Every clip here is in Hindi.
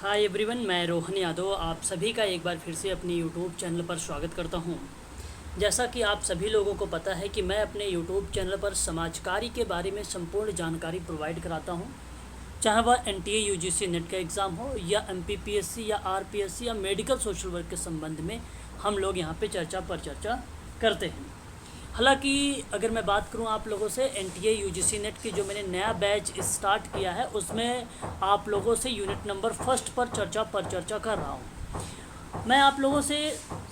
हाय एवरीवन, मैं रोहन यादव आप सभी का एक बार फिर से अपने यूट्यूब चैनल पर स्वागत करता हूं। जैसा कि आप सभी लोगों को पता है कि मैं अपने यूट्यूब चैनल पर समाजकारी के बारे में संपूर्ण जानकारी प्रोवाइड कराता हूं, चाहे वह एनटीए यूजीसी नेट का एग्ज़ाम हो या एमपीपीएससी या आरपीएससी या मेडिकल सोशल वर्क के संबंध में हम लोग यहां पे चर्चा पर चर्चा करते हैं। हालांकि अगर मैं बात करूं आप लोगों से एनटीए यूजीसी नेट की जो मैंने नया बैच स्टार्ट किया है उसमें आप लोगों से यूनिट नंबर फर्स्ट पर चर्चा कर रहा हूं। मैं आप लोगों से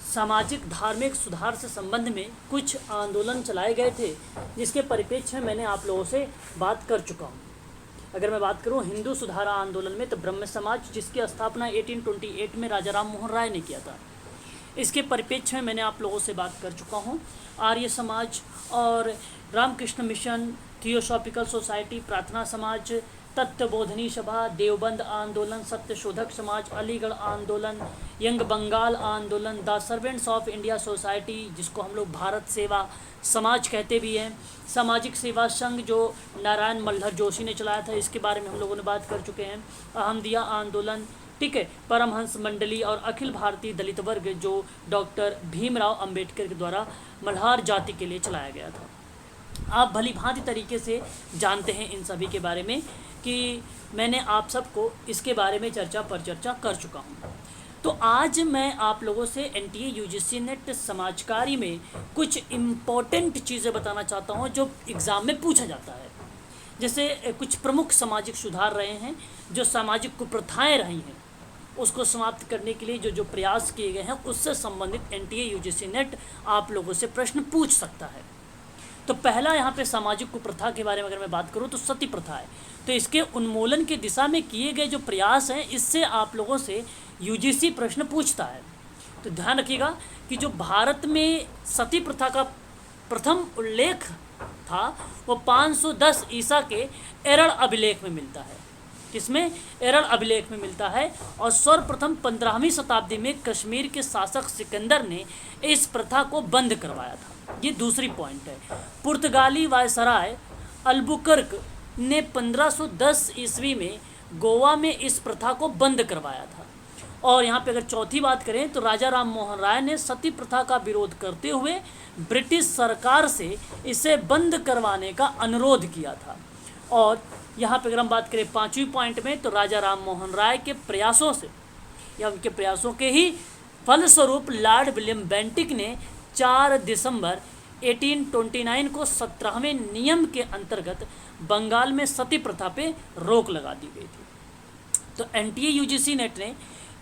सामाजिक धार्मिक सुधार से संबंध में कुछ आंदोलन चलाए गए थे जिसके परिप्रेक्ष्य में मैंने आप लोगों से बात कर चुका हूं। अगर मैं बात करूं हिंदू सुधार आंदोलन में तो ब्रह्म समाज जिसकी स्थापना 1828 में राजा राम मोहन राय ने किया था, इसके परिप्रेक्ष्य में मैंने आप लोगों से बात कर चुका हूं। आर्य समाज और रामकृष्ण मिशन, थियोसॉफिकल सोसाइटी, प्रार्थना समाज, तत्वबोधनी सभा, देवबंद आंदोलन, सत्यशोधक समाज, अलीगढ़ आंदोलन, यंग बंगाल आंदोलन, the servants of India society जिसको हम लोग भारत सेवा समाज कहते भी हैं, सामाजिक सेवा संघ जो नारायण मल्हर जोशी ने चलाया था, इसके बारे में हम लोगों ने बात कर चुके हैं। अहमदिया आंदोलन, ठीक है, परमहंस मंडली और अखिल भारतीय दलित वर्ग जो डॉक्टर भीमराव अंबेडकर के द्वारा मल्हार जाति के लिए चलाया गया था। आप भली भांति तरीके से जानते हैं इन सभी के बारे में कि मैंने आप सबको इसके बारे में चर्चा पर चर्चा कर चुका हूँ। तो आज मैं आप लोगों से एनटीए यूजीसी नेट समाजकारी में कुछ इम्पोर्टेंट चीज़ें बताना चाहता हूँ जो एग्ज़ाम में पूछा जाता है। जैसे कुछ प्रमुख सामाजिक सुधार रहे हैं, जो सामाजिक कुप्रथाएं रही हैं उसको समाप्त करने के लिए जो प्रयास किए गए हैं उससे संबंधित एनटीए यूजीसी नेट आप लोगों से प्रश्न पूछ सकता है। तो पहला यहाँ पे सामाजिक कुप्रथा के बारे में अगर मैं बात करूँ तो सती प्रथा है। तो इसके उन्मूलन की दिशा में किए गए जो प्रयास हैं इससे आप लोगों से यूजीसी प्रश्न पूछता है। तो ध्यान रखिएगा कि जो भारत में सती प्रथा का प्रथम उल्लेख था वो 510 ईसा के एरड़ अभिलेख में मिलता है। किसमें? एरड़ अभिलेख में मिलता है। और सर्वप्रथम 15वीं शताब्दी में कश्मीर के शासक सिकंदर ने इस प्रथा को बंद करवाया था। ये दूसरी पॉइंट है। पुर्तगाली वायसराय अल्बुकर्क ने 1510 ईस्वी में गोवा में इस प्रथा को बंद करवाया था। और यहाँ पे अगर चौथी बात करें तो राजा राम मोहन राय ने सती प्रथा का विरोध करते हुए ब्रिटिश सरकार से इसे बंद करवाने का अनुरोध किया था। और यहाँ पे अगर हम बात करें पांचवी पॉइंट में तो राजा राम मोहन राय के प्रयासों से या उनके प्रयासों के ही फलस्वरूप लॉर्ड विलियम बेंटिक ने 4 दिसंबर 1829 को 17वें नियम के अंतर्गत बंगाल में सती प्रथा पे रोक लगा दी गई थी। तो एनटीए यूजीसी नेट ने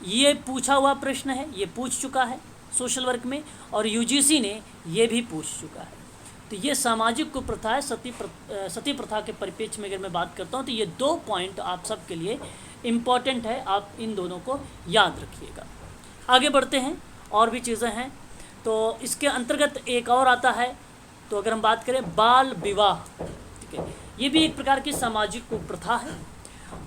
ये पूछा हुआ प्रश्न है, ये पूछ चुका है सोशल वर्क में, और यूजीसी ने ये भी पूछ चुका है। तो ये सामाजिक कुप्रथा है। सती प्रथा के परिप्रेक्ष्य में अगर मैं बात करता हूँ तो ये 2 पॉइंट आप सबके लिए इम्पॉर्टेंट है, आप इन दोनों को याद रखिएगा। आगे बढ़ते हैं, और भी चीज़ें हैं। तो इसके अंतर्गत एक और आता है, तो अगर हम बात करें बाल विवाह, ठीक है, ये भी एक प्रकार की सामाजिक कुप्रथा है।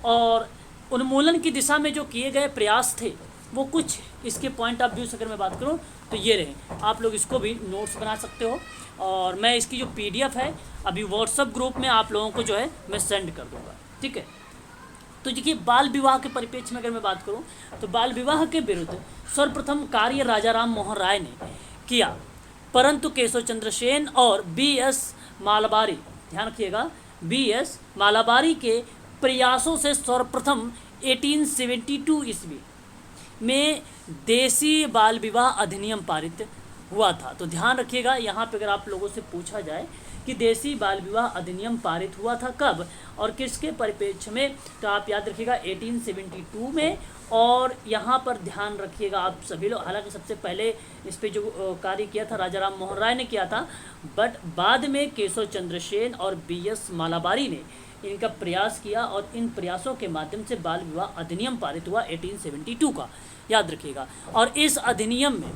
और उन्मूलन की दिशा में जो किए गए प्रयास थे वो कुछ इसके पॉइंट ऑफ व्यू से अगर मैं बात करूं तो ये रहे। आप लोग इसको भी नोट्स बना सकते हो, और मैं इसकी जो पीडीएफ है अभी व्हाट्सएप ग्रुप में आप लोगों को जो है मैं सेंड कर दूंगा, ठीक है। तो देखिए, बाल विवाह के परिप्रेक्ष्य में अगर मैं बात करूं तो बाल विवाह के विरुद्ध सर्वप्रथम कार्य राजा राम मोहन राय ने किया, परंतु केशव चंद्र सेन और बीएस मालाबारी, ध्यान रखिएगा, बीएस मालाबारी के प्रयासों से सर्वप्रथम 1872 ईस्वी में देसी बाल विवाह अधिनियम पारित हुआ था। तो ध्यान रखिएगा, यहाँ पे अगर आप लोगों से पूछा जाए कि देसी बाल विवाह अधिनियम पारित हुआ था कब और किसके परिप्रेक्ष्य में, तो आप याद रखिएगा 1872 में। और यहाँ पर ध्यान रखिएगा आप सभी लोग, हालांकि सबसे पहले इस पे जो कार्य किया था राजा राम मोहन राय ने किया था, बट बाद में केशव चंद्र सेन और बीएस मालाबारी ने इनका प्रयास किया और इन प्रयासों के माध्यम से बाल विवाह अधिनियम पारित हुआ 1872 का, याद रखिएगा। और इस अधिनियम में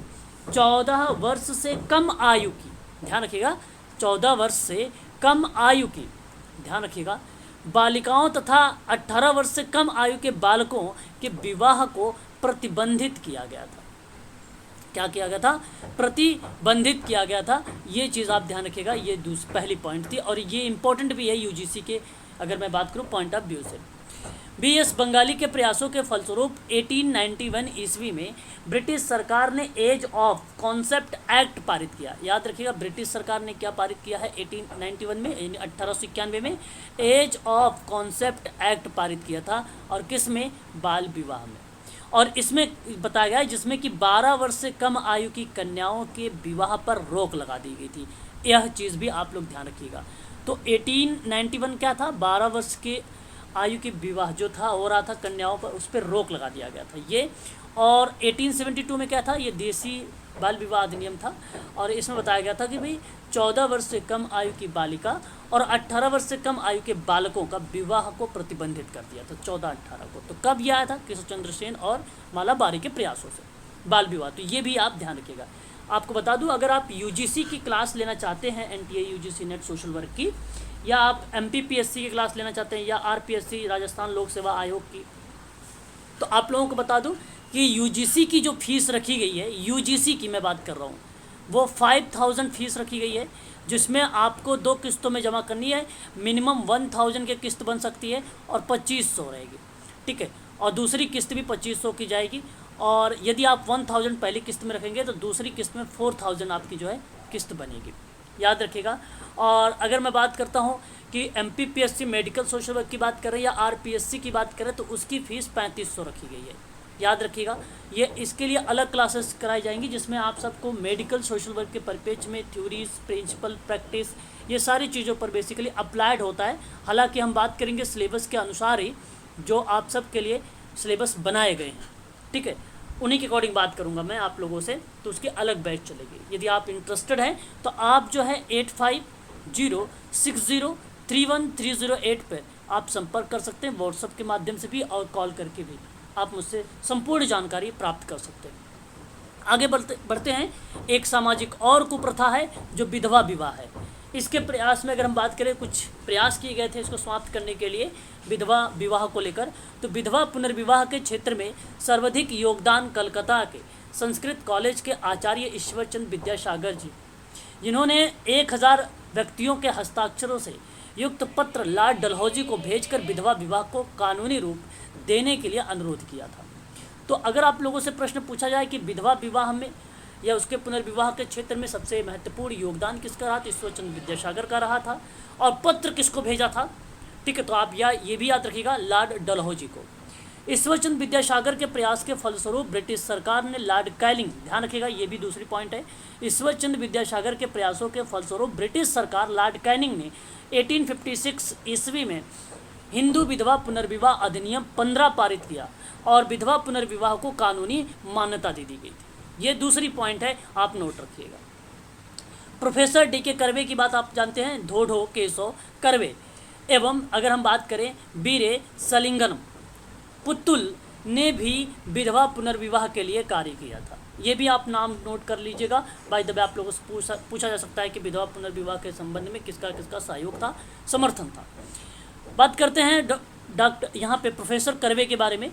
14 वर्ष से कम आयु की, ध्यान रखिएगा, 14 वर्ष से कम आयु की, ध्यान रखिएगा, बालिकाओं तथा 18 वर्ष से कम आयु के बालकों के विवाह को प्रतिबंधित किया गया था। क्या किया गया था? प्रतिबंधित किया गया था। ये चीज़ आप ध्यान रखिएगा, ये पहली पॉइंट थी और ये इंपॉर्टेंट भी है यूजीसी के, अगर मैं बात करूँ पॉइंट ऑफ व्यू से। बीएस बंगाली के प्रयासों के फलस्वरूप 1891 ईस्वी में ब्रिटिश सरकार ने एज ऑफ कॉन्सेप्ट एक्ट पारित किया। याद रखिएगा, ब्रिटिश सरकार ने क्या पारित किया है 1891 में, 1891 में एज ऑफ कॉन्सेप्ट एक्ट पारित किया था। और किस में? बाल विवाह में। और इसमें बताया गया है जिसमें कि 12 वर्ष से कम आयु की कन्याओं के विवाह पर रोक लगा दी गई थी। यह चीज़ भी आप लोग ध्यान रखिएगा। तो 1891 क्या था? 12 वर्ष के आयु के विवाह जो था हो रहा था कन्याओं पर, उस पर रोक लगा दिया गया था ये। और 1872 में क्या था? ये देसी बाल विवाह अधिनियम था। और इसमें बताया गया था कि भाई 14 वर्ष से कम आयु की बालिका और 18 वर्ष से कम आयु के बालकों का विवाह को प्रतिबंधित कर दिया था, 14-18 को। तो कब यह आया था? केशव चंद्र सेन और माला बारी के प्रयासों से बाल विवाह। तो ये भी आप ध्यान रखिएगा। आपको बता दूं, अगर आप यूजीसी की क्लास लेना चाहते हैं, NTA UGC net social work की, या आप एमपीपीएससी की क्लास लेना चाहते हैं, या आरपीएससी राजस्थान लोक सेवा आयोग की, तो आप लोगों को बता दूं कि यूजीसी की जो फीस रखी गई है, यूजीसी की मैं बात कर रहा हूँ, वो 5000 फीस रखी गई है, जिसमें आपको 2 किस्तों में जमा करनी है। मिनिमम 1000 की किस्त बन सकती है और 2500 रहेगी, ठीक है। और दूसरी किस्त भी 2500 की जाएगी। और यदि आप 1000 पहली किस्त में रखेंगे तो दूसरी किस्त में 4000 आपकी जो है किस्त बनेगी, याद रखिएगा। और अगर मैं बात करता हूँ कि एमपीपीएससी मेडिकल सोशल वर्क की बात करें या आरपीएससी की बात करें, तो उसकी फ़ीस 3500 रखी गई है, याद रखिएगा। ये इसके लिए अलग क्लासेस कराई जाएंगी, जिसमें आप सबको मेडिकल सोशल वर्क के परिप्रेक्ष्य में थ्योरीज, प्रिंसिपल, प्रैक्टिस, ये सारी चीज़ों पर बेसिकली अप्लाइड होता है। हालांकि हम बात करेंगे सिलेबस के अनुसार ही, जो आप सब के लिए सिलेबस बनाए गए हैं, ठीक है, उन्हीं के अकॉर्डिंग बात करूंगा मैं आप लोगों से। तो उसकी अलग बैच चलेगी। यदि आप इंटरेस्टेड हैं तो आप जो है 8506031308 पर आप संपर्क कर सकते हैं, व्हाट्सएप के माध्यम से भी और कॉल करके भी आप मुझसे संपूर्ण जानकारी प्राप्त कर सकते हैं। आगे बढ़ते हैं। एक सामाजिक और कुप्रथा है जो विधवा विवाह है। इसके प्रयास में अगर हम बात करें, कुछ प्रयास किए गए थे इसको समाप्त करने के लिए विधवा विवाह को लेकर। तो विधवा पुनर्विवाह के क्षेत्र में सर्वाधिक योगदान कलकत्ता के संस्कृत कॉलेज के आचार्य ईश्वरचंद विद्यासागर जी, जिन्होंने 1000 व्यक्तियों के हस्ताक्षरों से युक्त पत्र लॉर्ड डलहौजी को भेजकर विधवा विवाह को कानूनी रूप देने के लिए अनुरोध किया था। तो अगर आप लोगों से प्रश्न पूछा जाए कि विधवा विवाह में या उसके पुनर्विवाह के क्षेत्र में सबसे महत्वपूर्ण योगदान किसका रहा, तो ईश्वरचंद विद्यासागर का रहा था। और पत्र किसको भेजा था, ठीक है, तो आप ये भी याद रखिएगा, लॉर्ड डलहौजी को। ईश्वरचंद विद्यासागर के प्रयास के फलस्वरूप ब्रिटिश सरकार ने लॉर्ड कैनिंग, ध्यान रखिएगा ये भी दूसरी पॉइंट है, ईश्वरचंद विद्यासागर के प्रयासों के फलस्वरूप ब्रिटिश सरकार लॉर्ड कैनिंग ने 1856 ईस्वी में हिंदू विधवा पुनर्विवाह अधिनियम 15 पारित किया और विधवा पुनर्विवाह को कानूनी मान्यता दे दी गई थी। ये दूसरी पॉइंट है, आप नोट रखिएगा। Professor DK. कर्वे की बात आप जानते हैं, धोढो केशव कर्वे। एवं अगर हम बात करें बीरे सलिंगम पुत्तुल ने भी विधवा पुनर्विवाह के लिए कार्य किया था। ये भी आप नाम नोट कर लीजिएगा। बाय द वे आप लोगों से पूछा जा सकता है कि विधवा पुनर्विवाह के संबंध में किसका किसका सहयोग था, समर्थन था। बात करते हैं डॉक्टर यहाँ पे प्रोफेसर कर्वे के बारे में।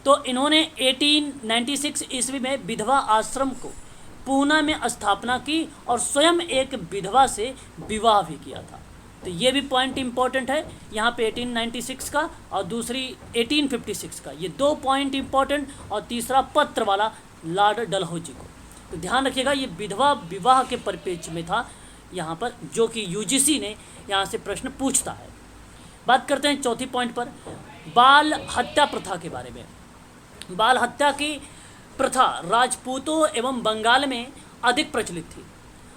तो इन्होंने 1896 ईस्वी में विधवा आश्रम को पूना में स्थापना की और स्वयं एक विधवा से विवाह भी किया था। तो ये भी पॉइंट इंपॉर्टेंट है यहाँ पे 1896 का और दूसरी 1856 का, ये 2 पॉइंट इंपॉर्टेंट। और तीसरा पत्र वाला लॉर्ड डलहौजी को, तो ध्यान रखिएगा ये विधवा विवाह के परिप्रेक्ष्य में था यहाँ पर, जो कि यूजीसी ने यहाँ से प्रश्न पूछता है। बात करते हैं चौथी पॉइंट पर, बाल हत्या प्रथा के बारे में। बाल हत्या की प्रथा राजपूतों एवं बंगाल में अधिक प्रचलित थी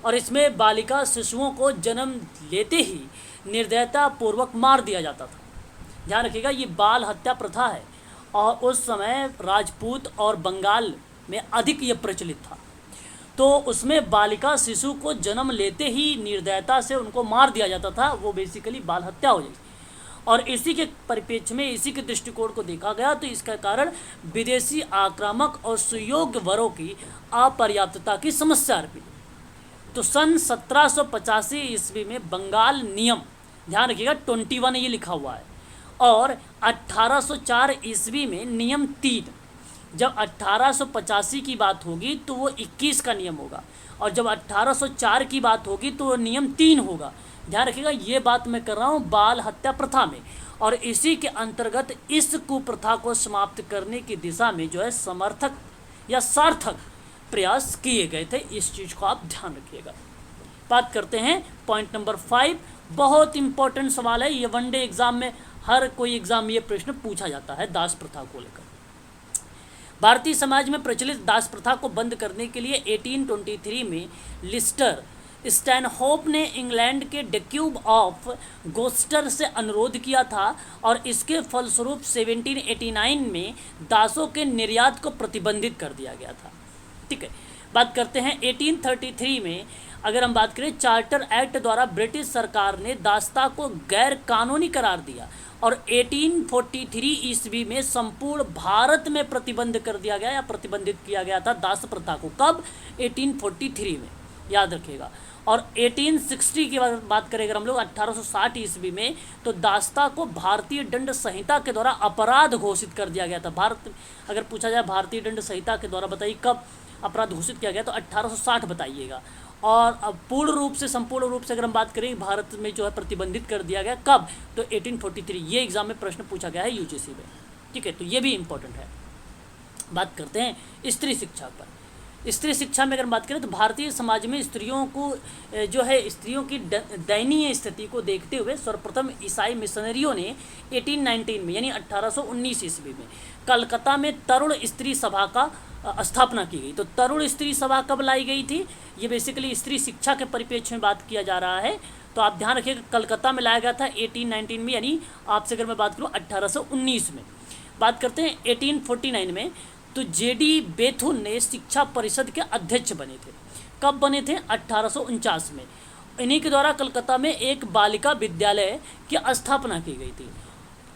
और इसमें बालिका शिशुओं को जन्म लेते ही निर्दयता पूर्वक मार दिया जाता था। ध्यान रखिएगा ये बाल हत्या प्रथा है और उस समय राजपूत और बंगाल में अधिक ये प्रचलित था। तो उसमें बालिका शिशु को जन्म लेते ही निर्दयता से उनको मार दिया जाता था, वो बेसिकली बाल हत्या हो जाती। और इसी के परिप्रेक्ष्य में, इसी के दृष्टिकोण को देखा गया तो इसका कारण विदेशी आक्रामक और सुयोग्य वरों की अपर्याप्तता की समस्या अर्पित। तो सन 1785 ईस्वी में बंगाल नियम, ध्यान रखिएगा 21 ये लिखा हुआ है, और 1804 ईस्वी में नियम 3। जब 1885 की बात होगी तो वो 21 का नियम होगा, और जब 1804 की बात होगी तो वो नियम 3 होगा। ध्यान रखिएगा ये बात मैं कर रहा हूँ बाल हत्या प्रथा में। और इसी के अंतर्गत इस कुप्रथा को समाप्त करने की दिशा में जो है समर्थक या सार्थक प्रयास किए गए थे। इस चीज़ को आप ध्यान रखिएगा। बात करते हैं पॉइंट नंबर 5। बहुत इंपॉर्टेंट सवाल है ये, वनडे एग्जाम में हर कोई एग्जाम ये प्रश्न पूछा जाता है दास प्रथा को लेकर। भारतीय समाज में प्रचलित दास प्रथा को बंद करने के लिए 1823 में लिस्टर स्टैनहोप ने इंग्लैंड के ड्यूक ऑफ गोस्टर से अनुरोध किया था और इसके फलस्वरूप 1789 में दासों के निर्यात को प्रतिबंधित कर दिया गया था। ठीक है, बात करते हैं 1833 में। अगर हम बात करें, चार्टर एक्ट द्वारा ब्रिटिश सरकार ने दासता को गैर कानूनी करार दिया और 1843 ईस्वी में संपूर्ण भारत में प्रतिबंध कर दिया गया या प्रतिबंधित किया गया था दास प्रथा को। कब? 1843 में, याद रखिएगा। और 1860 की बात करें अगर हम लोग 1860 ईस्वी में, तो दासता को भारतीय दंड संहिता के द्वारा अपराध घोषित कर दिया गया था। भारत, अगर पूछा जाए भारतीय दंड संहिता के द्वारा बताइए कब अपराध घोषित किया गया, तो 1860 बताइएगा। और अब संपूर्ण रूप से अगर हम बात करें भारत में जो है प्रतिबंधित कर दिया गया कब, तो 1843। ये एग्जाम में प्रश्न पूछा गया है यूजीसी में। ठीक है, तो ये भी इंपॉर्टेंट है। बात करते हैं स्त्री शिक्षा पर। स्त्री शिक्षा में अगर बात करें तो भारतीय समाज में स्त्रियों को जो है स्त्रियों की दयनीय स्थिति को देखते हुए सर्वप्रथम ईसाई मिशनरियों ने 1819 में यानी 1819 ईस्वी में कलकत्ता में तरुण स्त्री सभा का स्थापना की गई। तो तरुण स्त्री सभा कब लाई गई थी? ये बेसिकली स्त्री शिक्षा के परिप्रेक्ष्य में बात किया जा रहा है। तो आप ध्यान रखिएगा, कलकत्ता में लाया गया था 1819 में, यानी आपसे अगर मैं बात करूँ 1819 में। बात करते हैं 1849 में, तो जेडी बेथुन ने शिक्षा परिषद के अध्यक्ष बने थे। कब बने थे? 1849 में। इन्हीं के द्वारा कलकत्ता में एक बालिका विद्यालय की स्थापना की गई थी।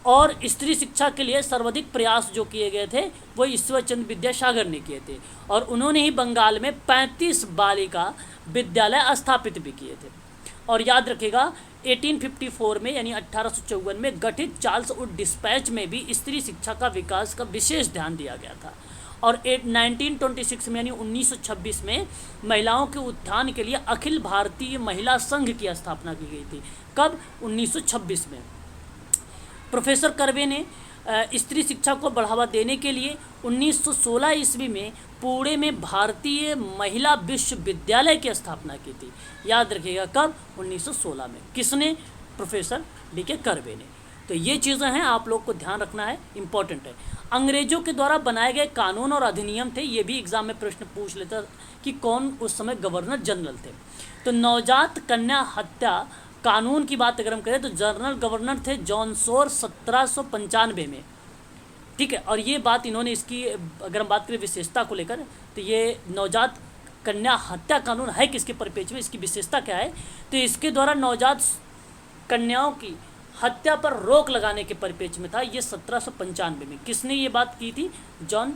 और स्त्री शिक्षा के लिए सर्वाधिक प्रयास जो किए गए थे वो ईश्वरचंद्र विद्यासागर ने किए थे और उन्होंने ही बंगाल में 35 बालिका विद्यालय स्थापित भी किए थे। और याद रखिएगा 1854 में यानी 1854 में गठित चार्ल्स वुड डिस्पैच में भी स्त्री शिक्षा का विकास का विशेष ध्यान दिया गया था। और 1926 में यानी 1926 में महिलाओं के उत्थान के लिए अखिल भारतीय महिला संघ की स्थापना की गई थी। कब? 1926 में। प्रोफेसर कर्वे ने स्त्री शिक्षा को बढ़ावा देने के लिए 1916 ईस्वी में पुणे में भारतीय महिला विश्वविद्यालय की स्थापना की थी। याद रखिएगा कब? 1916 में। किसने? प्रोफेसर डीके कर्वे ने। तो ये चीज़ें हैं, आप लोग को ध्यान रखना है, इंपॉर्टेंट है। अंग्रेजों के द्वारा बनाए गए कानून और अधिनियम थे, ये भी एग्जाम में प्रश्न पूछ लेता कि कौन उस समय गवर्नर जनरल थे। तो नवजात कन्या हत्या कानून की बात अगर हम करें तो जनरल गवर्नर थे जॉन शोर 1795 में। ठीक है, और ये बात इन्होंने इसकी अगर हम बात करें विशेषता को लेकर, तो ये नवजात कन्या हत्या कानून है किसके परिप्रेक्ष्य में, इसकी विशेषता क्या है? तो इसके द्वारा नवजात कन्याओं की हत्या पर रोक लगाने के परिप्रेक्ष्य में था। ये 1795 में। किसने ये बात की थी? जॉन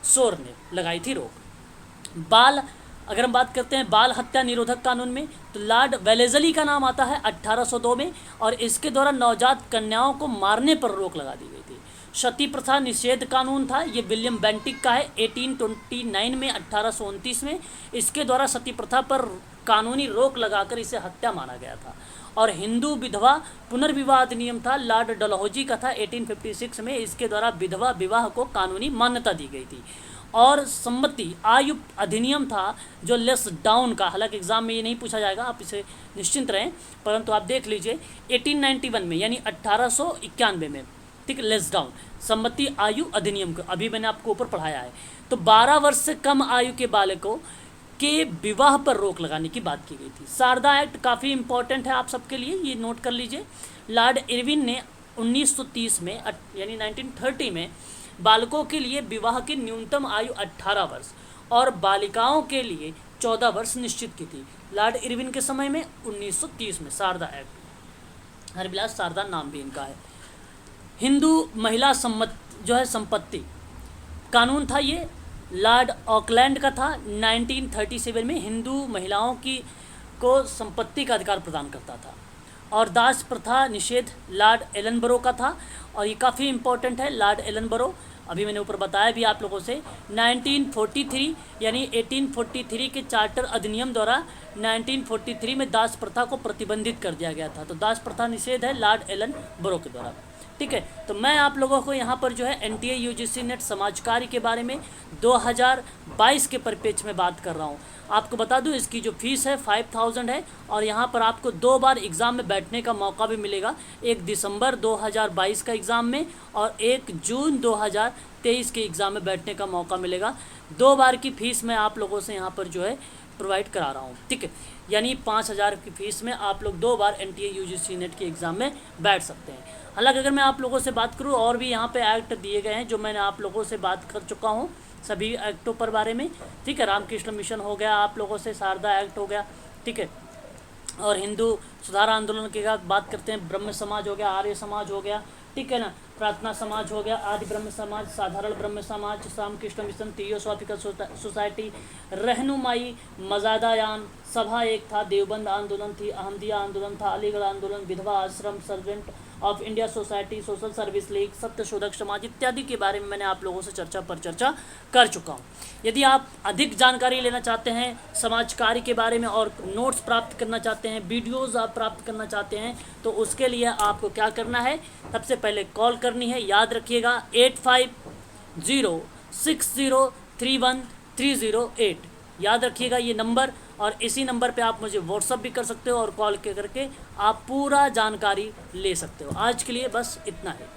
शोर ने लगाई थी रोक। बाल अगर हम बात करते हैं बाल हत्या निरोधक कानून में, तो लॉर्ड वेलेज़ली का नाम आता है 1802 में और इसके द्वारा नवजात कन्याओं को मारने पर रोक लगा दी गई थी। सती प्रथा निषेध कानून था, ये विलियम बेंटिक का है 1829 में 1829 में। इसके द्वारा सती प्रथा पर कानूनी रोक लगाकर इसे हत्या माना गया था। और हिंदू विधवा पुनर्विवाह अधिनियम था, लॉर्ड डलहौजी का था 1856 में। इसके द्वारा विधवा विवाह को कानूनी मान्यता दी गई थी। और सम्मति आयु अधिनियम था जो लेस डाउन का, हालांकि एग्जाम में ये नहीं पूछा जाएगा, आप इसे निश्चिंत रहें, परंतु आप देख लीजिए 1891 में यानी 1891 में। ठीक, लेस डाउन सम्मति आयु अधिनियम को अभी मैंने आपको ऊपर पढ़ाया है। तो 12 वर्ष से कम आयु के बालकों के विवाह पर रोक लगाने की बात की गई थी। शारदा एक्ट काफ़ी इंपॉर्टेंट है आप सबके लिए, ये नोट कर लीजिए। लॉर्ड इरविन ने 1930 में यानी 1930 में बालकों के लिए विवाह की न्यूनतम आयु 18 वर्ष और बालिकाओं के लिए 14 वर्ष निश्चित की थी। लॉर्ड इरविन के समय में 1930 में शारदा एक्ट, हरविलास शारदा नाम भी इनका है। हिंदू महिला संपत्ति कानून था, ये लॉर्ड ऑकलैंड का था। 1937 में हिंदू महिलाओं को संपत्ति का अधिकार प्रदान करता था। और दास प्रथा निषेध लॉर्ड एलनबरो का था और ये काफ़ी इंपॉर्टेंट है। लॉर्ड एलनबरो अभी मैंने ऊपर बताया भी आप लोगों से। 1943 यानी 1843 के चार्टर अधिनियम द्वारा 1943 में दास प्रथा को प्रतिबंधित कर दिया गया था। तो दास प्रथा निषेध है लॉर्ड एलनबरो के द्वारा। ठीक है। तो मैं आप लोगों को यहाँ पर जो है एनटीए यूजीसी नेट समाज कार्य के बारे में 2022 के परिप्रेक्ष्य में बात कर रहा हूँ। आपको बता दूँ इसकी जो फीस है 5000 है, और यहाँ पर आपको 2 बार एग्ज़ाम में बैठने का मौका भी मिलेगा, 1 दिसंबर 2022 का एग्ज़ाम में और 1 जून 2023 के एग्ज़ाम में बैठने का मौका मिलेगा। 2 बार की फ़ीस मैं आप लोगों से यहाँ पर जो है प्रोवाइड करा रहा हूँ, ठीक है। यानी 5000 की फ़ीस में आप लोग 2 बार एनटीए यूजीसी नेट के एग्ज़ाम में बैठ सकते हैं। हालांकि अगर मैं आप लोगों से बात करूँ, और भी यहाँ पे एक्ट दिए गए हैं जो मैंने आप लोगों से बात कर चुका हूँ सभी एक्टों पर बारे में, ठीक है। रामकृष्ण मिशन हो गया आप लोगों से, शारदा एक्ट हो गया, ठीक है। और हिंदू सुधार आंदोलन की बात करते हैं, ब्रह्म समाज हो गया, आर्य समाज हो गया, ठीक है ना, प्रार्थना समाज हो गया, आदि ब्रह्म समाज, साधारण ब्रह्म समाज, रामकृष्ण मिशन, थियोसॉफिकल सोसाइटी, रहनुमाई, मजादायान, सभा एक था, देवबंद आंदोलन थी, अहमदिया आंदोलन था, अलीगढ़ आंदोलन, विधवा आश्रम, servant of India society, social service league, Satyashodhak Samaj इत्यादि के बारे में मैंने आप लोगों से चर्चा कर चुका हूँ। यदि आप अधिक जानकारी लेना चाहते हैं समाज कार्य के बारे में और नोट्स प्राप्त करना चाहते हैं, वीडियोस आप प्राप्त करना चाहते हैं, तो उसके लिए आपको क्या करना है, सबसे पहले कॉल करनी है। याद रखिएगा 8506031308, याद रखिएगा ये नंबर, और इसी नंबर पे आप मुझे व्हाट्सअप भी कर सकते हो और कॉल करके आप पूरा जानकारी ले सकते हो। आज के लिए बस इतना है।